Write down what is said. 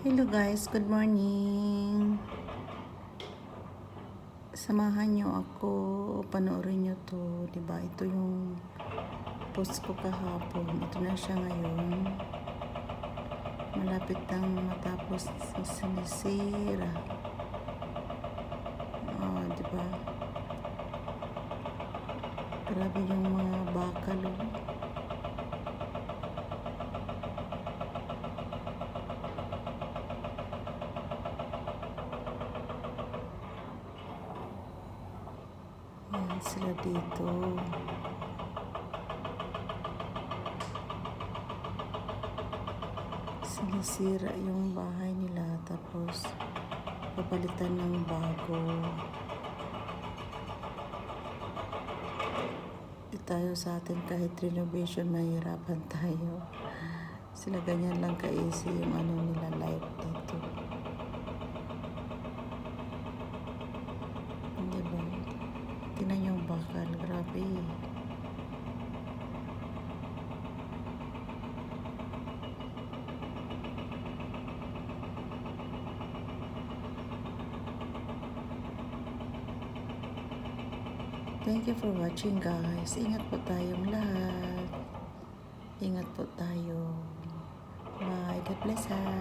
Hello guys, good morning. Samahan nyo ako, panoorin nyo to, 'di ba? Ito yung post ko kahapon. Ito na siya ngayon. Malapit nang matapos sinisira. Oh, 'di ba? Grabe yung mga bakal. Ayan sila dito. Sinisira yung bahay nila tapos papalitan ng bago. Tayo sa atin kahit renovation mahirapan tayo. Sila ganyan lang ka-easy yung nila life dito. Diba? Tingnan yung bakal, grabe. Thank you for watching guys. Ingat po tayong lahat. Ingat po tayo. Bye. God bless us.